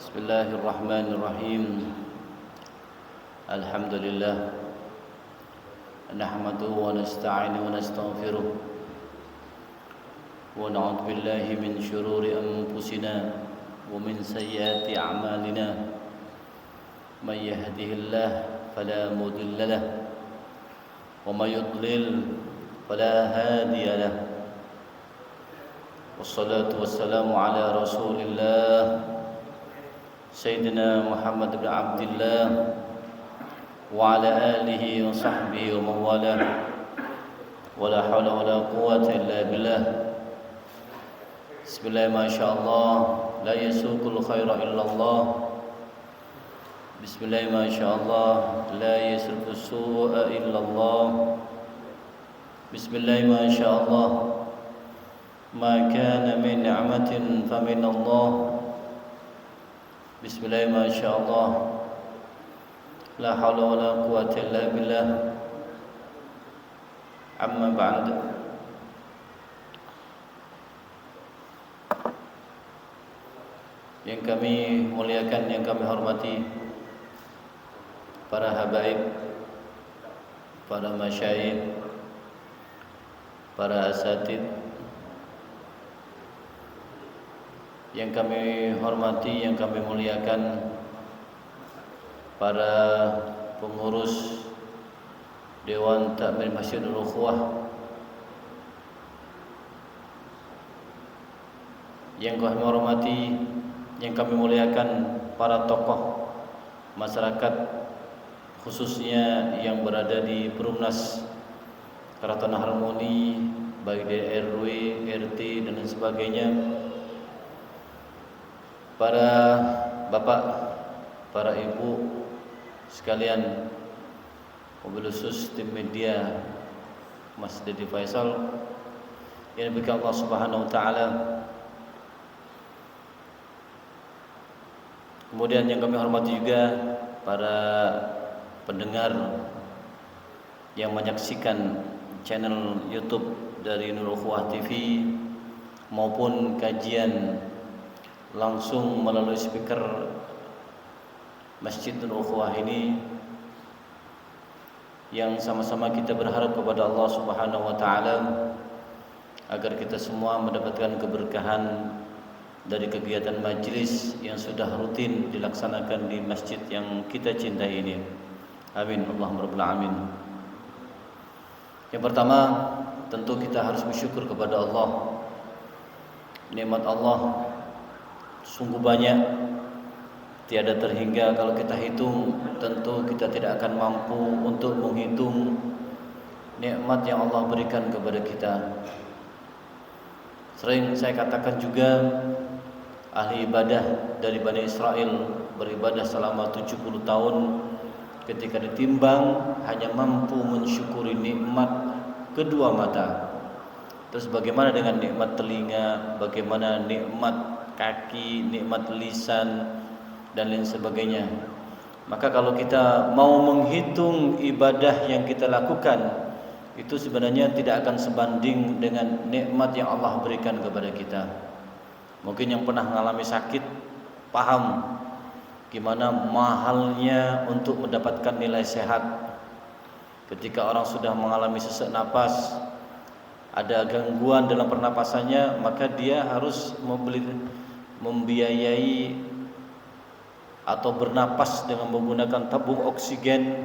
Bismillahirrahmanirrahim. Alhamdulillah nahmaduhu wa nasta'inuhu wa nastaghfiruh wa na'udzu billahi min shururi anfusina wa min sayyiati a'malina. May yahdihillahu fala mudilla lahu wa may yudlil fala hadiya lahu. Wassalatu wassalamu ala Rasulillah Sayyidina Muhammad bin Abdillah wa ala alihi wa sahbihi wa mawalah. Wa la hawla wa la quwwata illa billah. Bismillah, masyaallah, la yasuqul khaira illallah. Bismillah, masyaallah, la yasrifu su'a illallah. Bismillah, masyaallah, ma kana min ni'matin fa min Allah. Bismillah, masyaallah, la hawla wa la quwwata illa billah. Amma ba'd. Yang kami muliakan, yang kami hormati, para habaib, para masyayikh, para asatid, yang kami hormati, yang kami muliakan, para pengurus Dewan Takmir Masjidul Ukhuwah, yang kami hormati, yang kami muliakan, para tokoh masyarakat, khususnya yang berada di Perumnas Keraton Harmoni, baik di RW, RT dan lain sebagainya, para bapak, para ibu sekalian, wabil khusus tim media Mas Dedi Faisal yang diberkahi Allah Subhanahu wa taala. Kemudian yang kami hormati juga para pendengar yang menyaksikan channel YouTube dari Nurul Ukhuwah TV maupun kajian langsung melalui speaker Masjid Nurul Ukhuwah ini, yang sama-sama kita berharap kepada Allah Subhanahu wa taala agar kita semua mendapatkan keberkahan dari kegiatan majlis yang sudah rutin dilaksanakan di masjid yang kita cintai ini. Amin Allahumma rabbal alamin. Yang pertama, tentu kita harus bersyukur kepada Allah. Nikmat Allah sungguh banyak, tiada terhingga. Kalau kita hitung, tentu kita tidak akan mampu untuk menghitung nikmat yang Allah berikan kepada kita. Sering saya katakan juga, ahli ibadah dari Bani Israel beribadah selama 70 tahun, ketika ditimbang hanya mampu mensyukuri nikmat kedua mata. Terus bagaimana dengan nikmat telinga, bagaimana nikmat kaki, nikmat lisan dan lain sebagainya. Maka kalau kita mau menghitung ibadah yang kita lakukan, itu sebenarnya tidak akan sebanding dengan nikmat yang Allah berikan kepada kita. Mungkin yang pernah mengalami sakit paham gimana mahalnya untuk mendapatkan nilai sehat. Ketika orang sudah mengalami sesak napas, ada gangguan dalam pernapasannya, maka dia harus membiayai atau bernapas dengan menggunakan tabung oksigen.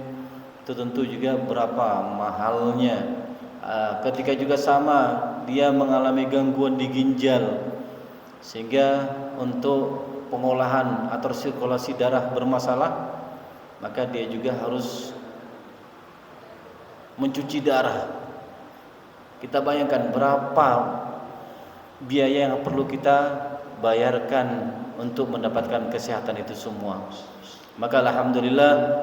Itu tentu juga berapa mahalnya. Ketika juga sama, dia mengalami gangguan di ginjal, sehingga untuk pengolahan atau sirkulasi darah bermasalah, maka dia juga harus mencuci darah. Kita bayangkan berapa biaya yang perlu kita bayarkan untuk mendapatkan kesehatan itu semua. Maka alhamdulillah,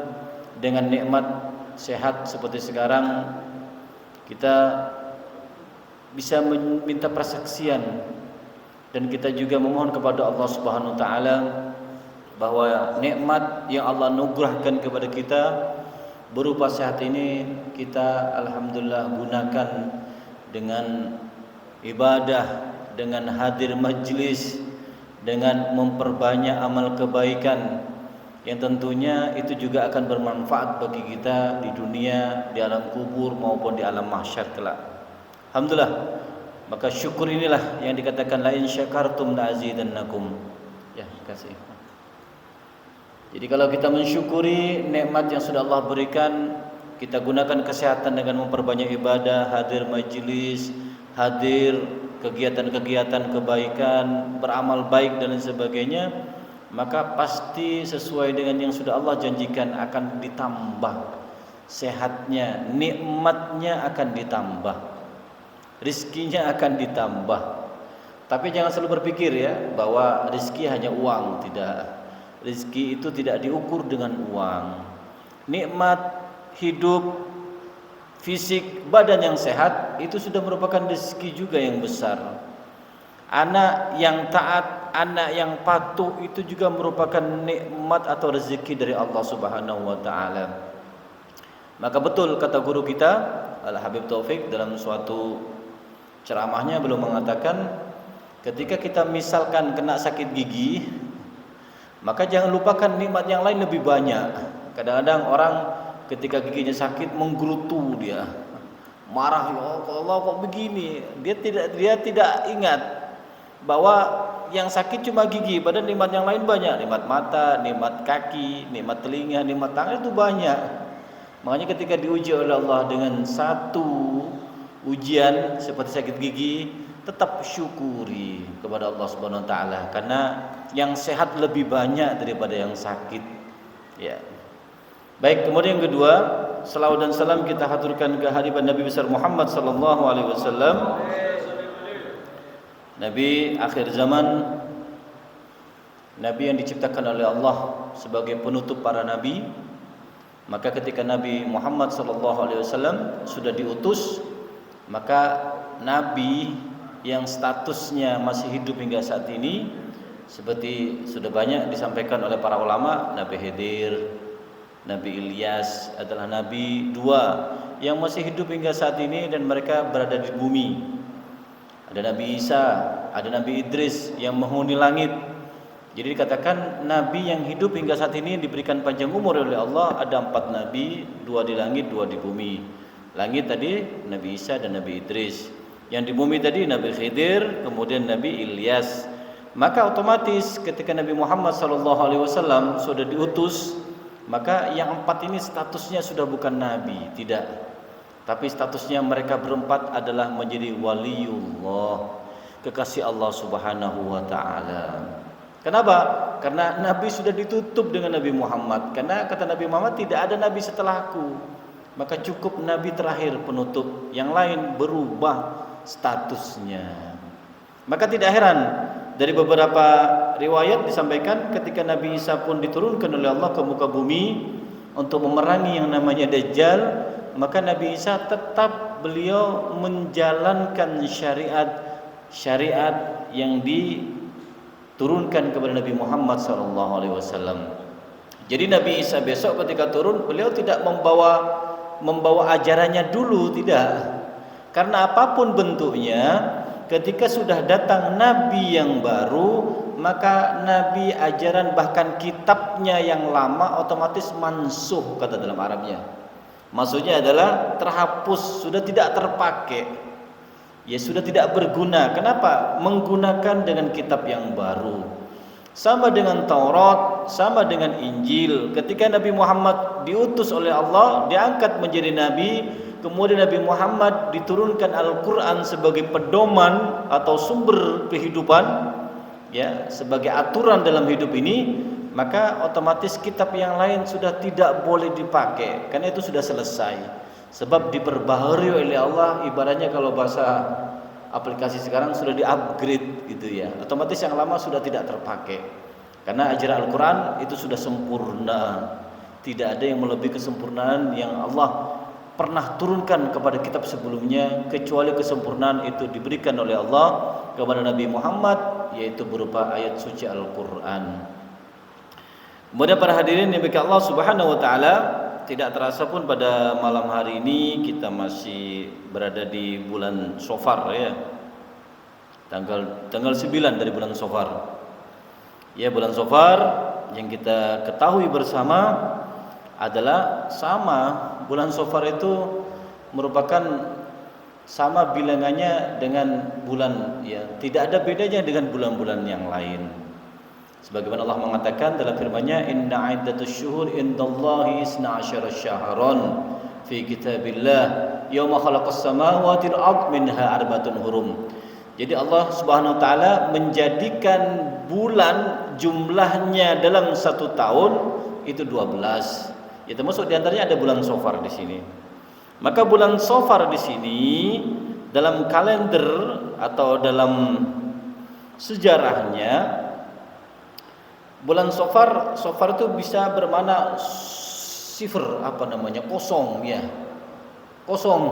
dengan nikmat sehat seperti sekarang, kita bisa meminta persaksian, dan kita juga memohon kepada Allah Subhanahu wa taala bahwa nikmat yang Allah anugerahkan kepada kita berupa sehat ini, kita alhamdulillah gunakan dengan ibadah, dengan hadir majlis, dengan memperbanyak amal kebaikan yang tentunya itu juga akan bermanfaat bagi kita di dunia, di alam kubur maupun di alam mahsyar kelak. Alhamdulillah. Maka syukur inilah yang dikatakan la in syakartum la azidannakum. Ya, kasih. Jadi kalau kita mensyukuri nikmat yang sudah Allah berikan, kita gunakan kesehatan dengan memperbanyak ibadah, hadir majelis, hadir kegiatan-kegiatan kebaikan, beramal baik dan lain sebagainya, maka pasti sesuai dengan yang sudah Allah janjikan akan ditambah sehatnya, nikmatnya akan ditambah, rizkinya akan ditambah. Tapi jangan selalu berpikir ya bahwa rizki hanya uang, tidak. Rizki itu tidak diukur dengan uang. Nikmat hidup, fisik, badan yang sehat itu sudah merupakan rezeki juga yang besar. Anak yang taat, anak yang patuh itu juga merupakan nikmat atau rezeki dari Allah Subhanahu wa taala. Maka betul kata guru kita Al Habib Taufik dalam suatu ceramahnya belum mengatakan, ketika kita misalkan kena sakit gigi, maka jangan lupakan nikmat yang lain lebih banyak. Kadang-kadang orang ketika giginya sakit menggerutu dia, marah, ya Allah kok begini. Dia tidak ingat bahwa yang sakit cuma gigi, padahal nikmat yang lain banyak, nikmat mata, nikmat kaki, nikmat telinga, nikmat tangan itu banyak. Makanya ketika diuji oleh Allah dengan satu ujian seperti sakit gigi, tetap syukuri kepada Allah Subhanahu wa taala, karena yang sehat lebih banyak daripada yang sakit. Ya. Baik, kemudian yang kedua, selawat dan salam kita haturkan ke hadirat Nabi besar Muhammad sallallahu alaihi wasallam. Nabi akhir zaman, Nabi yang diciptakan oleh Allah sebagai penutup para nabi. Maka ketika Nabi Muhammad sallallahu alaihi wasallam sudah diutus, maka nabi yang statusnya masih hidup hingga saat ini, seperti sudah banyak disampaikan oleh para ulama, Nabi Khidir, Nabi Ilyas adalah nabi dua yang masih hidup hingga saat ini dan mereka berada di bumi. Ada Nabi Isa, ada Nabi Idris yang menghuni langit. Jadi dikatakan nabi yang hidup hingga saat ini diberikan panjang umur oleh Allah ada 4 nabi, 2 di langit, 2 di bumi. Langit tadi Nabi Isa dan Nabi Idris. Yang di bumi tadi Nabi Khidir, kemudian Nabi Ilyas. Maka otomatis ketika Nabi Muhammad SAW sudah diutus, maka yang 4 ini statusnya sudah bukan nabi, tidak. Tapi statusnya mereka berempat adalah menjadi waliullah, kekasih Allah Subhanahu wa taala. Kenapa? Karena nabi sudah ditutup dengan Nabi Muhammad. Karena kata Nabi Muhammad, tidak ada nabi setelahku. Maka cukup nabi terakhir penutup, yang lain berubah statusnya. Maka tidak heran dari beberapa riwayat disampaikan ketika Nabi Isa pun diturunkan oleh Allah ke muka bumi untuk memerangi yang namanya Dajjal, maka Nabi Isa tetap beliau menjalankan syariat yang diturunkan kepada Nabi Muhammad SAW. Jadi Nabi Isa besok ketika turun, beliau tidak membawa ajarannya dulu, tidak. Karena apapun bentuknya, ketika sudah datang nabi yang baru, maka nabi, ajaran, bahkan kitabnya yang lama otomatis mansuh, kata dalam Arabnya. Maksudnya adalah terhapus, sudah tidak terpakai. Ya sudah tidak berguna. Kenapa? Menggunakan dengan kitab yang baru. Sama dengan Taurat, sama dengan Injil. Ketika Nabi Muhammad diutus oleh Allah, diangkat menjadi nabi, kemudian Nabi Muhammad diturunkan Al-Quran sebagai pedoman atau sumber kehidupan, ya, sebagai aturan dalam hidup ini, maka otomatis kitab yang lain sudah tidak boleh dipakai, karena itu sudah selesai. Sebab diperbaharui oleh Allah, ibaratnya kalau bahasa aplikasi sekarang sudah di-upgrade gitu ya. Otomatis yang lama sudah tidak terpakai. Karena ajaran Al-Quran itu sudah sempurna. Tidak ada yang melebihi kesempurnaan yang Allah pernah turunkan kepada kitab sebelumnya, kecuali kesempurnaan itu diberikan oleh Allah kepada Nabi Muhammad, yaitu berupa ayat suci Al-Quran. Kemudian para hadirin yang dimuliakan Allah Subhanahu wa taala, tidak terasa pun pada malam hari ini kita masih berada di bulan Safar, ya. Tanggal 9 dari bulan Safar. Ya, bulan Safar yang kita ketahui bersama adalah sama. Bulan Safar itu merupakan sama bilangannya dengan bulan, ya, tidak ada bedanya dengan bulan-bulan yang lain. Sebagaimana Allah mengatakan dalam firman-Nya, "Inna 'iddatus syuhur indallahi 12 syahran fi kitabillah yauma khalaqas samawati wal ard minha arba'atun hurum." Jadi Allah Subhanahu wa taala menjadikan bulan jumlahnya dalam satu tahun itu 12. Ya, termasuk diantaranya ada bulan Safar di sini. Maka bulan Safar di sini dalam kalender atau dalam sejarahnya, bulan Safar itu bisa bermakna sifr, kosong, ya. Kosong.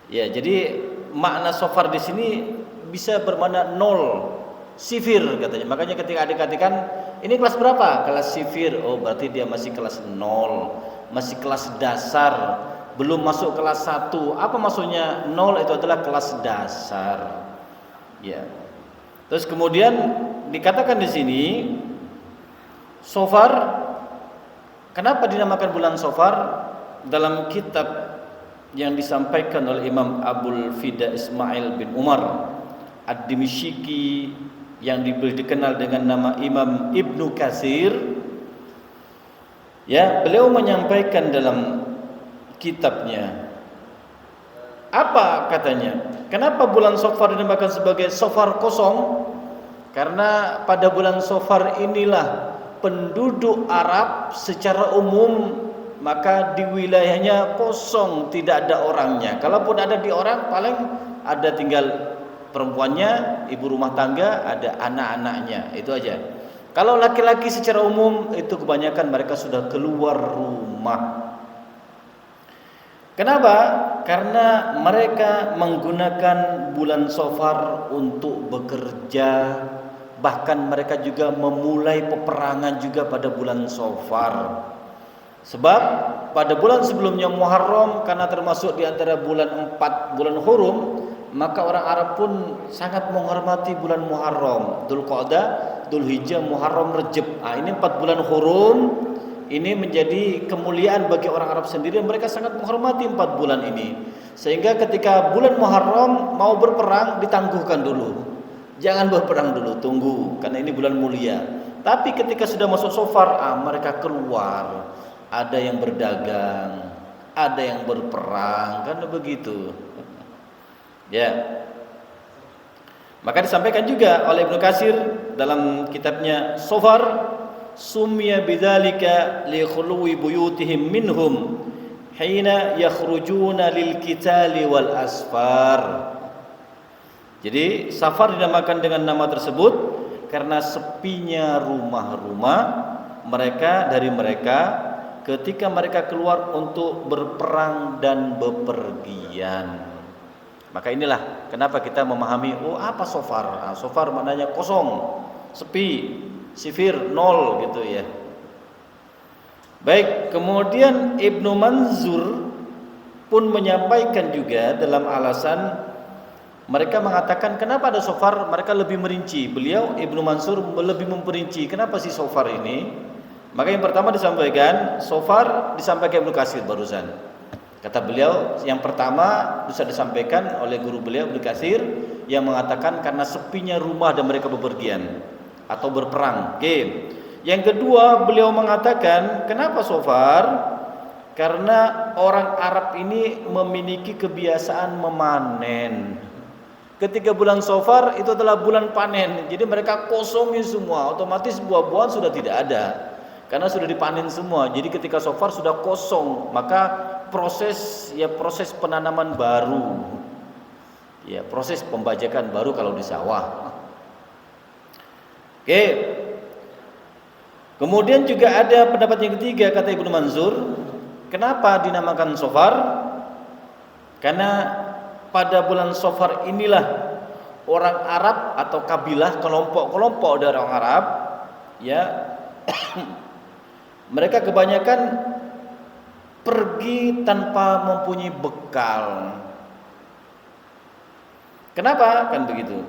Ya, jadi makna Safar di sini bisa bermakna nol, sifir katanya. Makanya ketika dikatakan ini kelas berapa? Kelas sifir. Oh, berarti dia masih kelas 0, masih kelas dasar, belum masuk kelas 1. Apa maksudnya 0? Itu adalah kelas dasar. Ya. Terus kemudian dikatakan di sini Safar, kenapa dinamakan bulan Safar? Dalam kitab yang disampaikan oleh Imam Abul Fida Ismail bin Umar Ad-Dimishiki yang dikenal dengan nama Imam Ibnu Katsir, ya, beliau menyampaikan dalam kitabnya, apa katanya? Kenapa bulan Safar dinamakan sebagai Safar kosong? Karena pada bulan Safar inilah penduduk Arab secara umum maka di wilayahnya kosong, tidak ada orangnya. Kalaupun ada di orang, paling ada tinggal perempuannya, ibu rumah tangga, ada anak-anaknya, itu aja. Kalau laki-laki secara umum itu kebanyakan mereka sudah keluar rumah. Kenapa? Karena mereka menggunakan bulan Safar untuk bekerja. Bahkan mereka juga memulai peperangan juga pada bulan Safar. Sebab pada bulan sebelumnya Muharram, karena termasuk di antara bulan 4 bulan hurum, maka orang Arab pun sangat menghormati bulan Muharram, Dzulqa'dah, Dzulhijjah, Muharram, Rejab. Ini 4 bulan hurum. Ini menjadi kemuliaan bagi orang Arab sendiri. Mereka sangat menghormati 4 bulan ini. Sehingga ketika bulan Muharram mau berperang, ditangguhkan dulu. Jangan berperang dulu, tunggu, karena ini bulan mulia. Tapi ketika sudah masuk Safar, mereka keluar. Ada yang berdagang, ada yang berperang, kan begitu. Ya. Maka disampaikan juga oleh Ibnu Katsir dalam kitabnya Safar, sumya bidzalika li khuluwi buyutihim minhum hina yakhrujuna lil qitali wal asfar. Jadi Safar dinamakan dengan nama tersebut karena sepinya rumah-rumah mereka ketika mereka keluar untuk berperang dan bepergian. Maka inilah kenapa kita memahami, apa Safar? Safar maknanya kosong, sepi, sifir, nol gitu ya. Baik, kemudian Ibnu Manzur pun menyampaikan juga dalam alasan mereka mengatakan kenapa ada Safar, mereka lebih merinci. Beliau Ibnu Mansur lebih memperinci kenapa sih Safar ini. Maka yang pertama disampaikan Safar, disampaikan Ibnu Katsir barusan. Kata beliau yang pertama bisa disampaikan oleh guru beliau Ibnu Katsir yang mengatakan karena sepinya rumah dan mereka bepergian atau berperang. Oke. Yang kedua beliau mengatakan kenapa Safar? Karena orang Arab ini memiliki kebiasaan memanen. Ketika bulan Safar itu adalah bulan panen. Jadi mereka kosongin semua, otomatis buah-buahan sudah tidak ada. Karena sudah dipanen semua. Jadi ketika Safar sudah kosong, maka proses penanaman baru. Ya, proses pembajakan baru kalau di sawah. Oke. Kemudian juga ada pendapat yang ketiga kata Ibnu Mansur, kenapa dinamakan Safar? Karena pada bulan Safar inilah orang Arab atau kabilah kelompok-kelompok dari orang Arab, ya, mereka kebanyakan pergi tanpa mempunyai bekal. Kenapa? Kan begitu.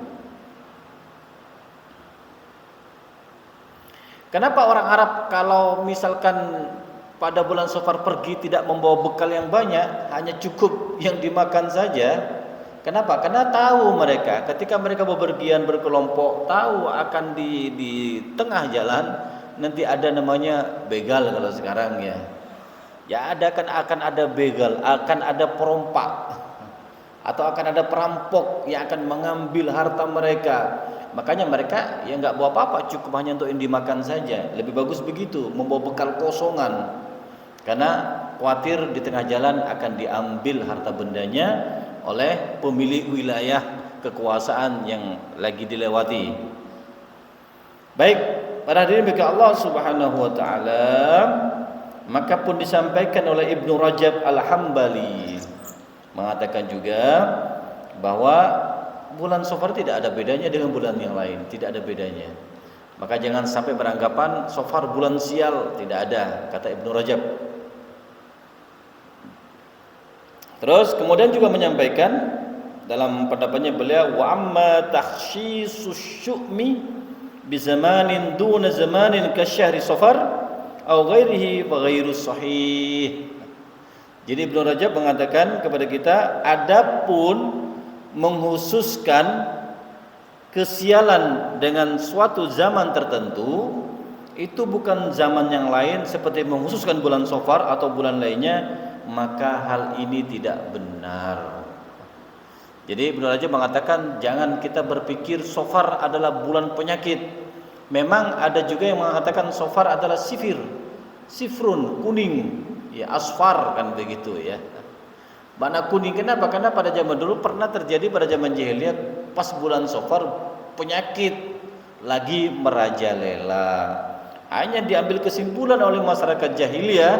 Kenapa orang Arab kalau misalkan pada bulan Safar pergi tidak membawa bekal yang banyak, hanya cukup yang dimakan saja? Kenapa? Karena tahu mereka ketika mereka bepergian berkelompok, tahu akan di tengah jalan nanti ada namanya begal kalau sekarang ya. Ya ada akan ada begal, akan ada perompak atau akan ada perampok yang akan mengambil harta mereka. Makanya mereka ya nggak bawa apa-apa, cukup hanya untuk yang dimakan saja. Lebih bagus begitu, membawa bekal kosongan. Karena khawatir di tengah jalan akan diambil harta bendanya oleh pemilik wilayah kekuasaan yang lagi dilewati. Baik, para hadirin bagi Allah Subhanahu wa taala, maka pun disampaikan oleh Ibnu Rajab Al-Hambali mengatakan juga bahwa bulan Safar tidak ada bedanya dengan bulan yang lain, tidak ada bedanya. Maka jangan sampai beranggapan Safar bulan sial, tidak ada, kata Ibnu Rajab. Terus kemudian juga menyampaikan dalam pendapatnya beliau, wa amma takhshisus syu'mi bi zamanin duna zamanin ka syahri Safar atau ghairihi fa ghairu sahih. Jadi Ibnu Rajab mengatakan kepada kita, adapun menghususkan kesialan dengan suatu zaman tertentu itu bukan zaman yang lain seperti menghususkan bulan Safar atau bulan lainnya, maka hal ini tidak benar. Jadi Ibnu Rajab mengatakan jangan kita berpikir Safar adalah bulan penyakit. Memang ada juga yang mengatakan Safar adalah sifrun, kuning, ya asfar kan begitu ya. Mana kuning, kenapa? Karena pada zaman dulu pernah terjadi pada zaman jahiliyah pas bulan Safar penyakit lagi merajalela. Hanya diambil kesimpulan oleh masyarakat jahiliyah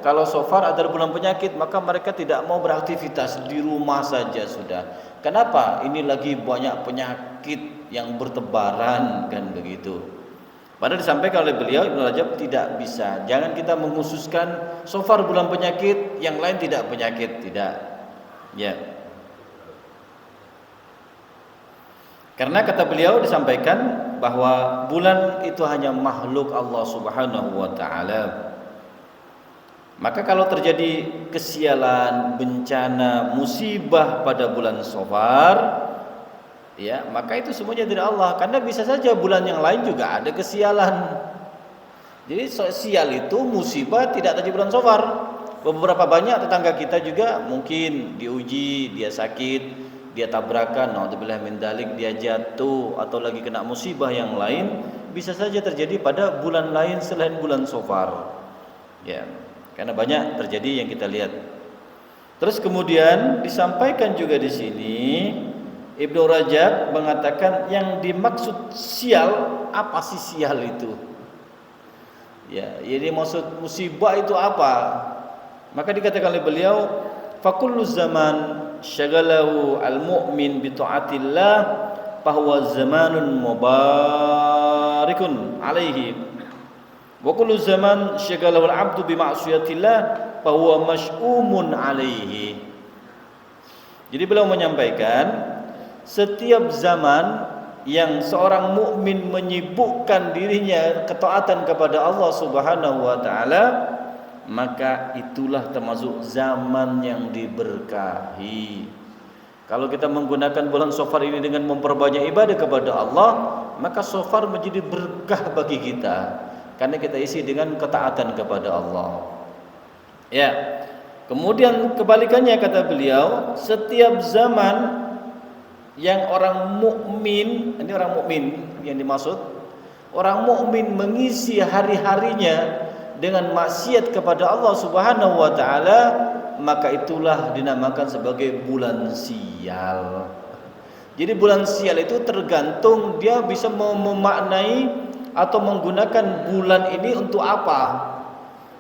kalau Safar adalah bulan penyakit, maka mereka tidak mau beraktivitas, di rumah saja sudah. Kenapa? Ini lagi banyak penyakit yang bertebaran kan begitu. Padahal disampaikan oleh beliau Ibnu Rajab tidak bisa. Jangan kita menghususkan Safar bulan penyakit, yang lain tidak penyakit, tidak. Ya. Karena kata beliau disampaikan bahwa bulan itu hanya makhluk Allah Subhanahu wa taala. Maka kalau terjadi kesialan, bencana, musibah pada bulan Safar, ya, maka itu semuanya dari Allah. Karena bisa saja bulan yang lain juga ada kesialan. Jadi sial itu musibah tidak terjadi bulan Safar. Beberapa banyak tetangga kita juga mungkin diuji, dia sakit, dia tabrakan, naudzubillah min dzalik, dia jatuh atau lagi kena musibah yang lain, bisa saja terjadi pada bulan lain selain bulan Safar. Ya. Karena banyak terjadi yang kita lihat. Terus kemudian disampaikan juga di sini Ibnu Rajab mengatakan yang dimaksud sial, apa sih sial itu? Ya, jadi maksud musibah itu apa? Maka dikatakan oleh beliau, fakullu zaman syagalahu al-mu'min bi ta'atillah fahuwa zamanun mubarikun alaihi. Wa kullu zaman syagalahu al-'abdu bi ma'siyatillah fa huwa masy'umun 'alaihi. Jadi beliau menyampaikan setiap zaman yang seorang mukmin menyibukkan dirinya ketaatan kepada Allah Subhanahu wa taala, maka itulah termasuk zaman yang diberkahi. Kalau kita menggunakan bulan Safar ini dengan memperbanyak ibadah kepada Allah, maka Safar menjadi berkah bagi kita. Karena kita isi dengan ketaatan kepada Allah. Ya. Kemudian kebalikannya kata beliau, setiap zaman yang orang mukmin, ini orang mukmin yang dimaksud, orang mukmin mengisi hari-harinya dengan maksiat kepada Allah Subhanahu wa taala, maka itulah dinamakan sebagai bulan sial. Jadi bulan sial itu tergantung dia bisa memaknai atau menggunakan bulan ini untuk apa.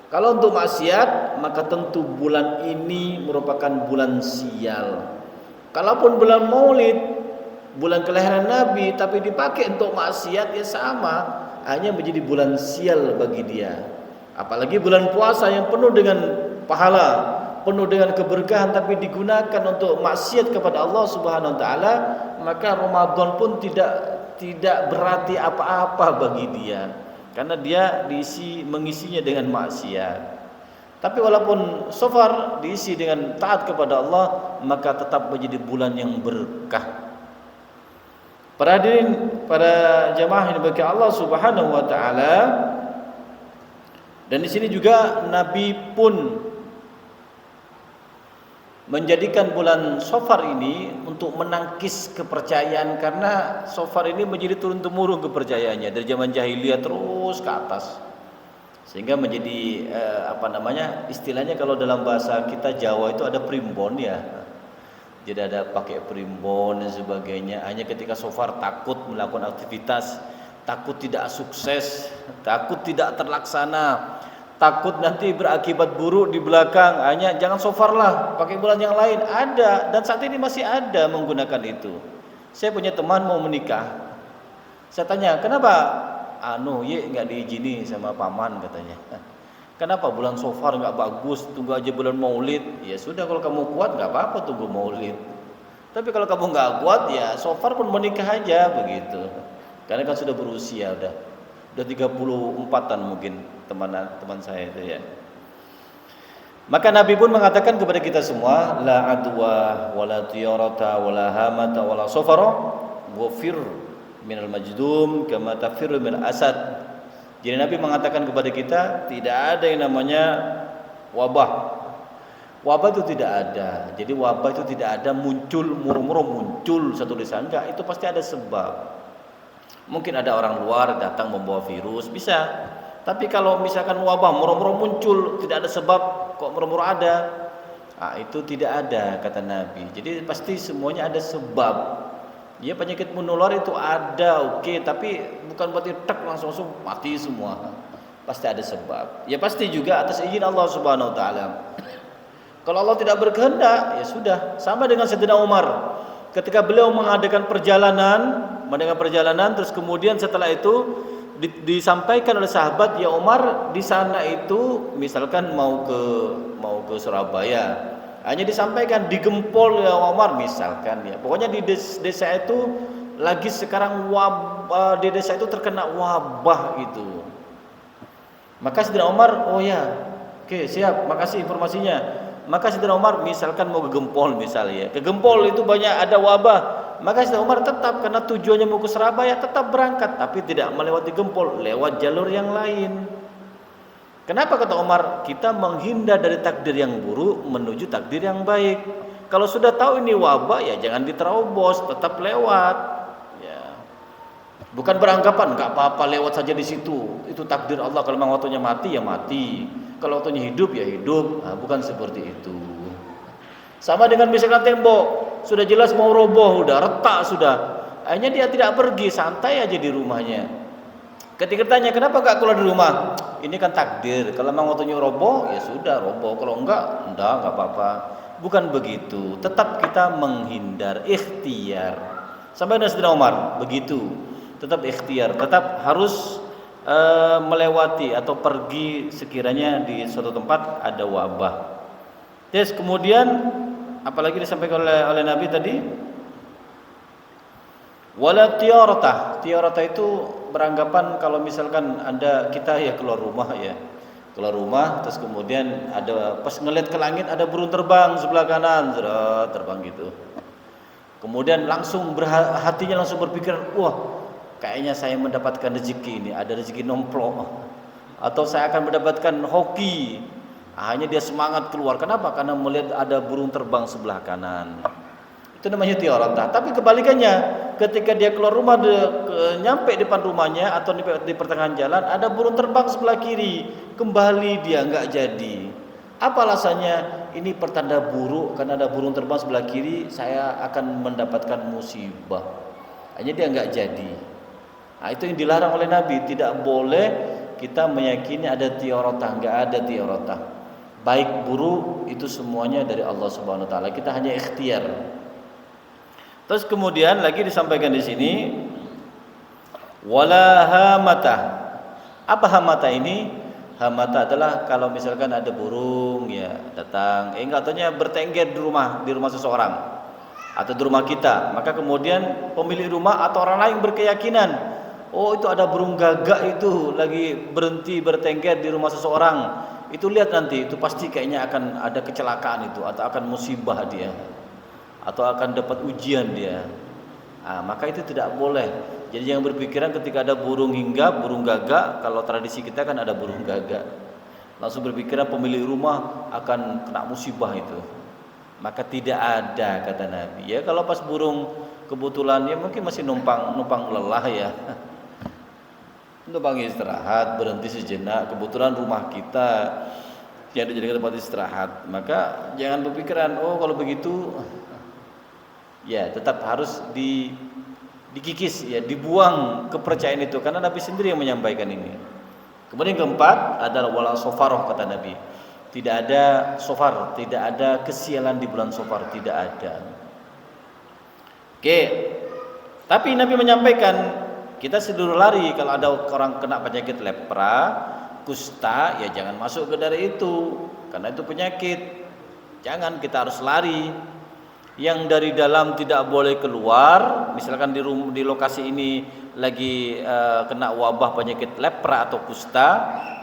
Kalau untuk maksiat, maka tentu bulan ini merupakan bulan sial. Kalaupun bulan Maulid, bulan kelahiran Nabi, tapi dipakai untuk maksiat, ya sama, hanya menjadi bulan sial bagi dia. Apalagi bulan puasa yang penuh dengan pahala, penuh dengan keberkahan, tapi digunakan untuk maksiat kepada Allah Subhanahu wa taala, maka Ramadan pun tidak berarti apa-apa bagi dia. karena dia mengisinya dengan maksiat. Tapi walaupun Safar diisi dengan taat kepada Allah, maka tetap menjadi bulan yang berkah. Para hadirin, para jamaah yang diberkahi Allah Subhanahu wa taala, dan di sini juga Nabi pun menjadikan bulan Safar ini untuk menangkis kepercayaan, karena Safar ini menjadi turun-temurun kepercayaannya dari zaman jahiliyah terus ke atas. Sehingga menjadi istilahnya kalau dalam bahasa kita Jawa itu ada primbon ya. Jadi ada pakai primbon dan sebagainya. Hanya ketika Safar takut melakukan aktivitas, takut tidak sukses, takut tidak terlaksana, takut nanti berakibat buruk di belakang. Hanya jangan Safar lah, pakai bulan yang lain. Ada, dan saat ini masih ada menggunakan itu. Saya punya teman mau menikah. Saya tanya, kenapa nggak diizini sama paman, katanya. Kenapa bulan Safar nggak bagus, tunggu aja bulan Maulid. Ya sudah, kalau kamu kuat nggak apa-apa tunggu Maulid. Tapi kalau kamu nggak kuat ya Safar pun menikah aja begitu. Karena kan sudah berusia, udah 34-an mungkin teman saya itu ya. Maka Nabi pun mengatakan kepada kita semua, la adwa wala tiyarata wala hamata wala safara wafir minal majdum kama tafirru min asad. Jadi Nabi mengatakan kepada kita, tidak ada yang namanya wabah. Wabah itu tidak ada. Jadi wabah itu tidak ada muncul murmur muncul satu lisan, enggak, itu pasti ada sebab. Mungkin ada orang luar datang membawa virus, bisa. Tapi kalau misalkan wabah murmur muncul tidak ada sebab, kok murmur ada? Itu tidak ada, kata Nabi. Jadi pasti semuanya ada sebab. Ya, penyakit menular itu ada, oke, tapi bukan berarti tek langsung mati semua. Pasti ada sebab. Ya pasti juga atas izin Allah Subhanahu wa taala. Kalau Allah tidak berkehendak, ya sudah. Sama dengan Sayyidina Umar. Ketika beliau mengadakan perjalanan, terus kemudian setelah itu disampaikan oleh sahabat, ya Umar, di sana itu misalkan mau ke Surabaya. Hanya disampaikan digempol ya Umar misalkan ya. Pokoknya di desa itu lagi sekarang wabah, di desa itu terkena wabah gitu. Maka Sayyidina Umar, oh ya, oke, siap, makasih informasinya. Maka Sayyidina Umar misalkan mau ke Gempol misalnya. Ke Gempol itu banyak ada wabah. Maka Sayyidina Umar tetap, karena tujuannya mau ke Surabaya, tetap berangkat, tapi tidak melewati Gempol, lewat jalur yang lain. Kenapa, kata Umar? Kita menghindar dari takdir yang buruk menuju takdir yang baik. Kalau sudah tahu ini wabah, ya jangan diterobos, tetap lewat. Ya. Bukan beranggapan nggak apa-apa lewat saja di situ. Itu takdir Allah. Kalau memang waktunya mati ya mati. Kalau waktunya hidup ya hidup. Bukan seperti itu. Sama dengan misalkan tembok sudah jelas mau roboh, udah retak sudah. Akhirnya dia tidak pergi, santai aja di rumahnya. Ketika tanya kenapa gak keluar dari rumah, ini kan takdir. Kalau memang waktunya roboh, ya sudah roboh. Kalau enggak apa-apa. Bukan begitu. Tetap kita menghindar, ikhtiar. Sampai dengan Sayyidina Umar begitu. Tetap ikhtiar, tetap harus melewati atau pergi sekiranya di suatu tempat ada wabah. Terus kemudian apalagi disampaikan oleh Nabi tadi, wala tiyarata. Tiyarata itu beranggapan kalau misalkan kita ya keluar rumah terus kemudian ada pas ngelihat ke langit ada burung terbang sebelah kanan, terbang gitu. Kemudian hatinya langsung berpikir, wah, kayaknya saya mendapatkan rezeki ini, ada rezeki nomplok, atau saya akan mendapatkan hoki. Hanya dia semangat keluar. Kenapa? Karena melihat ada burung terbang sebelah kanan. Itu namanya tiyarata. Tapi kebalikannya, ketika dia keluar rumah, nyampe depan rumahnya atau di pertengahan jalan ada burung terbang sebelah kiri, kembali dia nggak jadi. Apa alasannya? Ini pertanda buruk, karena ada burung terbang sebelah kiri, saya akan mendapatkan musibah. Hanya dia nggak jadi. Itu yang dilarang oleh Nabi. Tidak boleh kita meyakini ada tiyarata, nggak ada tiyarata. Baik buruk itu semuanya dari Allah Subhanahu wa taala. Kita hanya ikhtiar. Terus kemudian lagi disampaikan di sini wala hamata. Apa hamata ini? Hamata adalah kalau misalkan ada burung ya datang, enggak taunya bertengger di rumah seseorang atau di rumah kita, maka kemudian pemilik rumah atau orang lain berkeyakinan oh itu ada burung gagak itu lagi berhenti bertengger di rumah seseorang, itu lihat nanti, itu pasti kayaknya akan ada kecelakaan itu, atau akan musibah dia, atau akan dapat ujian dia. Maka itu tidak boleh. Jadi jangan berpikiran ketika ada burung hinggap, burung gagak, kalau tradisi kita kan ada burung gagak, langsung berpikiran pemilik rumah akan kena musibah itu. Maka tidak ada, kata Nabi. Ya kalau pas burung kebetulan ya mungkin masih numpang lelah ya, numpang istirahat, berhenti sejenak, kebetulan rumah kita yang dijadikan tempat istirahat, maka jangan berpikiran oh kalau begitu ya tetap harus dikikis ya, dibuang kepercayaan itu, karena Nabi sendiri yang menyampaikan ini. Kemudian keempat adalah wala sofaroh, kata Nabi. Tidak ada sofar, tidak ada kesialan di bulan sofar, tidak ada. Oke. Tapi Nabi menyampaikan kita sedulur lari kalau ada orang kena penyakit lepra, kusta, ya jangan masuk ke daerah itu, karena itu penyakit. Jangan, kita harus lari. Yang dari dalam tidak boleh keluar, misalkan di lokasi ini lagi kena wabah penyakit lepra atau kusta,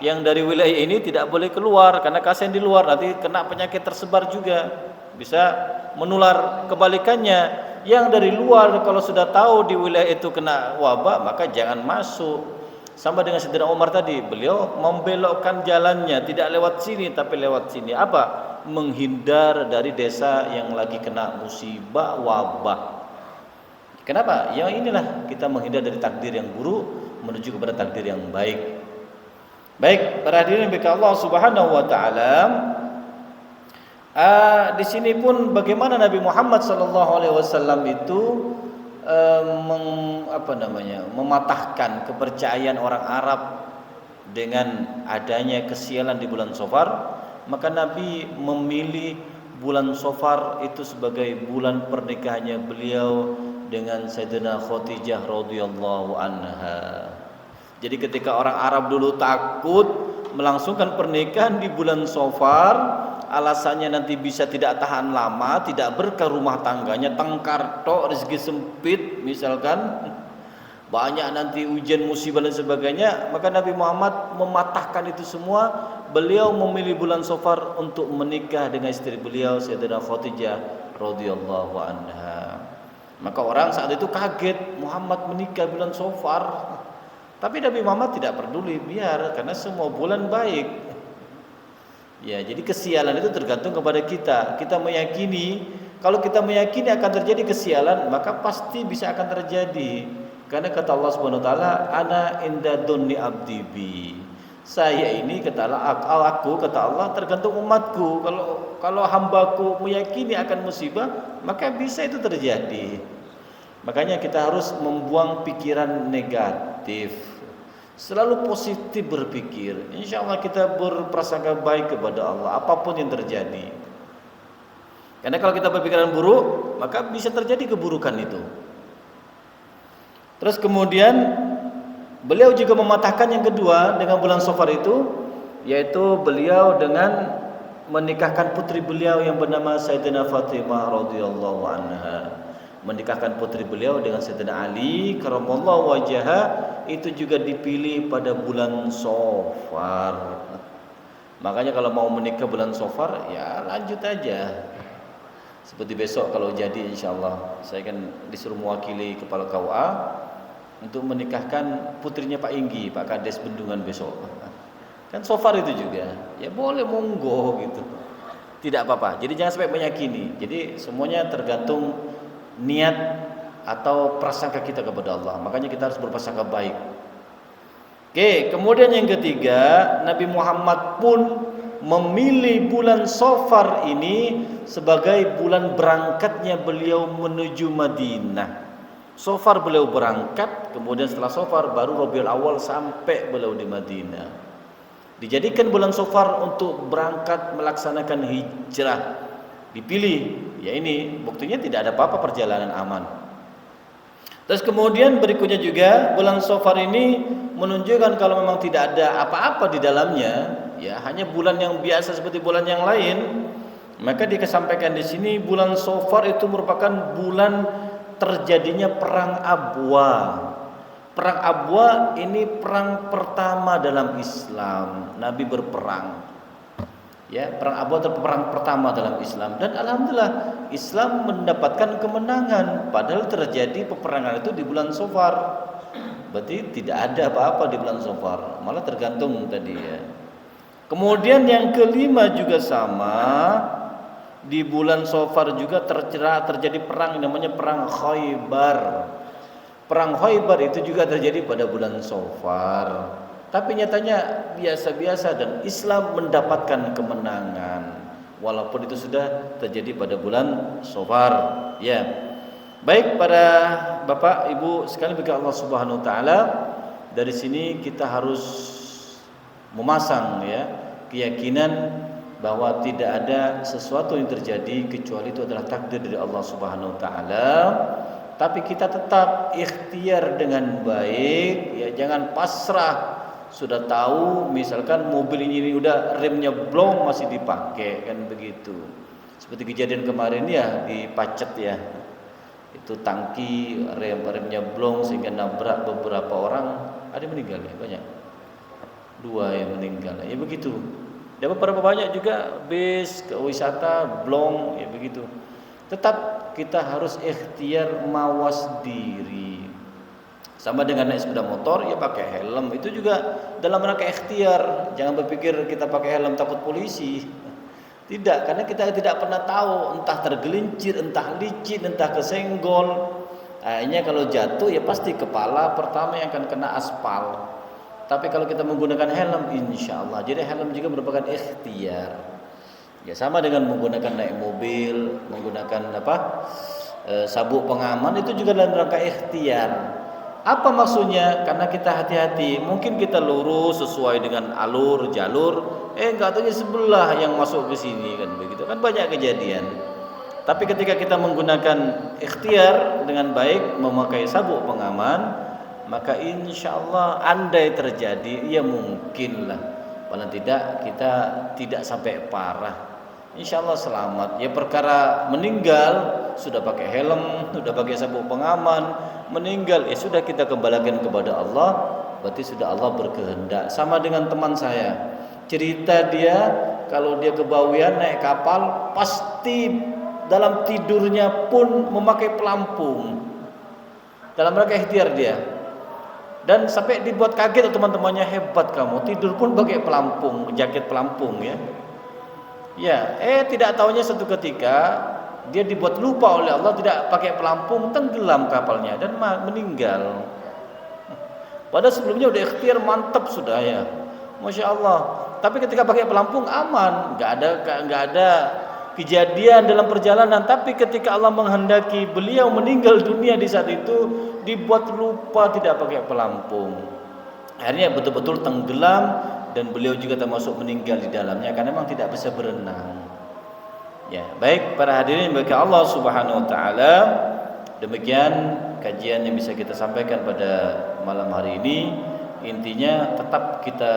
yang dari wilayah ini tidak boleh keluar karena kasihan di luar nanti kena penyakit tersebar juga, bisa menular. Kebalikannya, yang dari luar kalau sudah tahu di wilayah itu kena wabah, maka jangan masuk. Sama dengan Sayyidina Umar tadi, beliau membelokkan jalannya, tidak lewat sini tapi lewat sini. Apa? Menghindar dari desa yang lagi kena musibah wabah. Kenapa? Ya inilah, kita menghindar dari takdir yang buruk menuju kepada takdir yang baik. Baik, para hadirin yang Allah Subhanahu wa taala, di sini pun bagaimana Nabi Muhammad sallallahu alaihi wasallam itu mematahkan kepercayaan orang Arab dengan adanya kesialan di bulan Safar. Maka Nabi memilih bulan Safar itu sebagai bulan pernikahannya beliau dengan Sayyidina Khadijah radhiyallahu anha. Jadi ketika orang Arab dulu takut melangsungkan pernikahan di bulan Safar, alasannya nanti bisa tidak tahan lama, tidak berkah rumah tangganya, tengkar tok, rezeki sempit misalkan, banyak nanti ujian musibah dan sebagainya, maka Nabi Muhammad mematahkan itu semua. Beliau memilih bulan Safar untuk menikah dengan istri beliau Sayyidatina Khadijah radhiyallahu anha. Maka orang saat itu kaget, Muhammad menikah bulan Safar. Tapi Nabi Muhammad tidak peduli, biar, karena semua bulan baik. Ya, jadi kesialan itu tergantung kepada kita. Kita meyakini, kalau kita meyakini akan terjadi kesialan, maka pasti bisa akan terjadi. Karena kata Allah Subhanahu wa taala, ana inda dzunni abdi bi. Saya ini, kata Allah, aku, kata Allah, tergantung umatku. Kalau hambaku meyakini akan musibah, maka bisa itu terjadi. Makanya kita harus membuang pikiran negatif, selalu positif berpikir. Insya Allah kita berprasangka baik kepada Allah apapun yang terjadi. Karena kalau kita berpikiran buruk, maka bisa terjadi keburukan itu. Terus kemudian beliau juga mematahkan yang kedua dengan bulan Safar itu, yaitu beliau dengan menikahkan putri beliau yang bernama Sayyidina Fatimah radhiyallahu anha. Menikahkan putri beliau dengan Sayyidina Ali karramallahu wajhaha, itu juga dipilih pada bulan Safar. Makanya kalau mau menikah bulan Safar, ya lanjut aja. Seperti besok kalau jadi, insyaallah saya kan disuruh mewakili kepala KUA untuk menikahkan putrinya Pak Inggi, Pak Kades Bendungan besok. Kan Safar itu juga, ya boleh, monggo gitu, tidak apa-apa. Jadi jangan sampai meyakini. Jadi semuanya tergantung niat atau prasangka kita kepada Allah. Makanya kita harus berprasangka baik. Oke, kemudian yang ketiga, Nabi Muhammad pun memilih bulan Safar ini sebagai bulan berangkatnya beliau menuju Madinah. Safar beliau berangkat, kemudian setelah Safar baru Rabiul Awal sampai beliau di Madinah. Dijadikan bulan Safar untuk berangkat melaksanakan hijrah. Dipilih, ya ini buktinya tidak ada apa-apa, perjalanan aman. Terus kemudian berikutnya juga bulan Safar ini menunjukkan kalau memang tidak ada apa-apa di dalamnya, ya hanya bulan yang biasa seperti bulan yang lain, maka dikesampaikan di sini bulan Safar itu merupakan bulan terjadinya perang Abwa. Perang Abwa ini perang pertama dalam Islam. Nabi berperang. Ya, perang Abwa itu perang pertama dalam Islam, dan alhamdulillah Islam mendapatkan kemenangan padahal terjadi peperangan itu di bulan Safar. Berarti tidak ada apa-apa di bulan Safar, malah tergantung tadi ya. Kemudian yang kelima juga sama, di bulan Safar juga terjadi perang namanya perang Khaybar. Perang Khaybar itu juga terjadi pada bulan Safar. Tapi nyatanya biasa-biasa dan Islam mendapatkan kemenangan walaupun itu sudah terjadi pada bulan Safar. Ya. Baik para Bapak Ibu sekalian bagi Allah Subhanahu wa taala, dari sini kita harus memasang ya keyakinan bahwa tidak ada sesuatu yang terjadi kecuali itu adalah takdir dari Allah Subhanahu wa taala. Tapi kita tetap ikhtiar dengan baik ya, jangan pasrah. Sudah tahu misalkan mobil ini udah remnya blong masih dipakai kan begitu. Seperti kejadian kemarin ya di Pacet ya. Itu tangki remnya blong sehingga nabrak beberapa orang, ada yang meninggal ya, banyak. 2 yang meninggal. Ya begitu. Dan beberapa banyak juga bis ke wisata blong ya begitu. Tetap kita harus ikhtiar mawas diri. Sama dengan naik sepeda motor ya pakai helm, itu juga dalam rangka ikhtiar. Jangan berpikir kita pakai helm takut polisi. Tidak, karena kita tidak pernah tahu, entah tergelincir, entah licin, entah kesenggol. Akhirnya kalau jatuh ya pasti kepala pertama yang akan kena aspal. Tapi kalau kita menggunakan helm, insya Allah. Jadi helm juga merupakan ikhtiar. Ya sama dengan menggunakan naik mobil, menggunakan sabuk pengaman, itu juga dalam rangka ikhtiar. Apa maksudnya? Karena kita hati-hati. Mungkin kita lurus sesuai dengan alur jalur, enggak tahunya sebelah yang masuk ke sini kan begitu. Kan banyak kejadian. Tapi ketika kita menggunakan ikhtiar dengan baik, memakai sabuk pengaman, maka insya Allah andai terjadi, ya mungkinlah. Paling tidak kita tidak sampai parah. Insya Allah selamat. Ya perkara meninggal sudah pakai helm, sudah pakai sabuk pengaman, meninggal ya sudah kita kembalikan kepada Allah. Berarti sudah Allah berkehendak. Sama dengan teman saya, cerita dia kalau dia ke Bawean naik kapal pasti dalam tidurnya pun memakai pelampung. Dalam rangka ikhtiar dia. Dan sampai dibuat kaget teman-temannya, hebat kamu tidur pun pakai pelampung, jaket pelampung ya. Ya, tidak tahunya satu ketika dia dibuat lupa oleh Allah, tidak pakai pelampung, tenggelam kapalnya dan meninggal. Padahal sebelumnya udah ikhtiar mantap sudah ya, masya Allah. Tapi ketika pakai pelampung aman, nggak ada kejadian dalam perjalanan. Tapi ketika Allah menghendaki beliau meninggal dunia di saat itu, dibuat lupa tidak pakai pelampung. Akhirnya betul-betul tenggelam. Dan beliau juga termasuk meninggal di dalamnya karena memang tidak bisa berenang. Ya, baik para hadirin bagi Allah Subhanahu wa taala, demikian kajian yang bisa kita sampaikan pada malam hari ini. Intinya tetap kita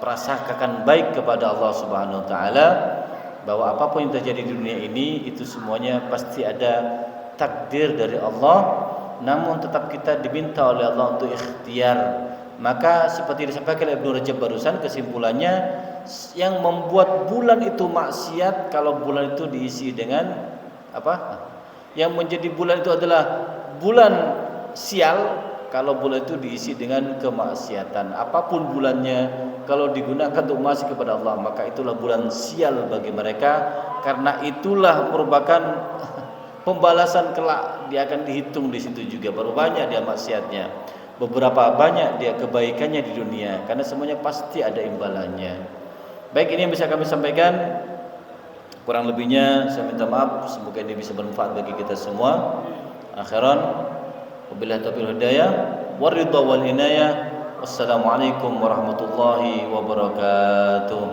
prasangkakan baik kepada Allah Subhanahu wa taala, bahwa apapun yang terjadi di dunia ini itu semuanya pasti ada takdir dari Allah, namun tetap kita diminta oleh Allah untuk ikhtiar. Maka seperti disampaikan oleh Ibnu Rajab barusan, kesimpulannya yang membuat bulan itu maksiat kalau bulan itu diisi dengan apa? Yang menjadi bulan itu adalah bulan sial kalau bulan itu diisi dengan kemaksiatan. Apapun bulannya, kalau digunakan untuk maksiat kepada Allah, maka itulah bulan sial bagi mereka. Karena itulah merupakan pembalasan kelak, dia akan dihitung di situ juga. Baru banyak dia maksiatnya, beberapa banyak dia kebaikannya di dunia, karena semuanya pasti ada imbalannya. Baik, ini yang bisa kami sampaikan. Kurang lebihnya saya minta maaf. Semoga ini bisa bermanfaat bagi kita semua. Akhiran, wabillahi taufiq hidayah, waridha wal inayah. Wassalamualaikum warahmatullahi wabarakatuh.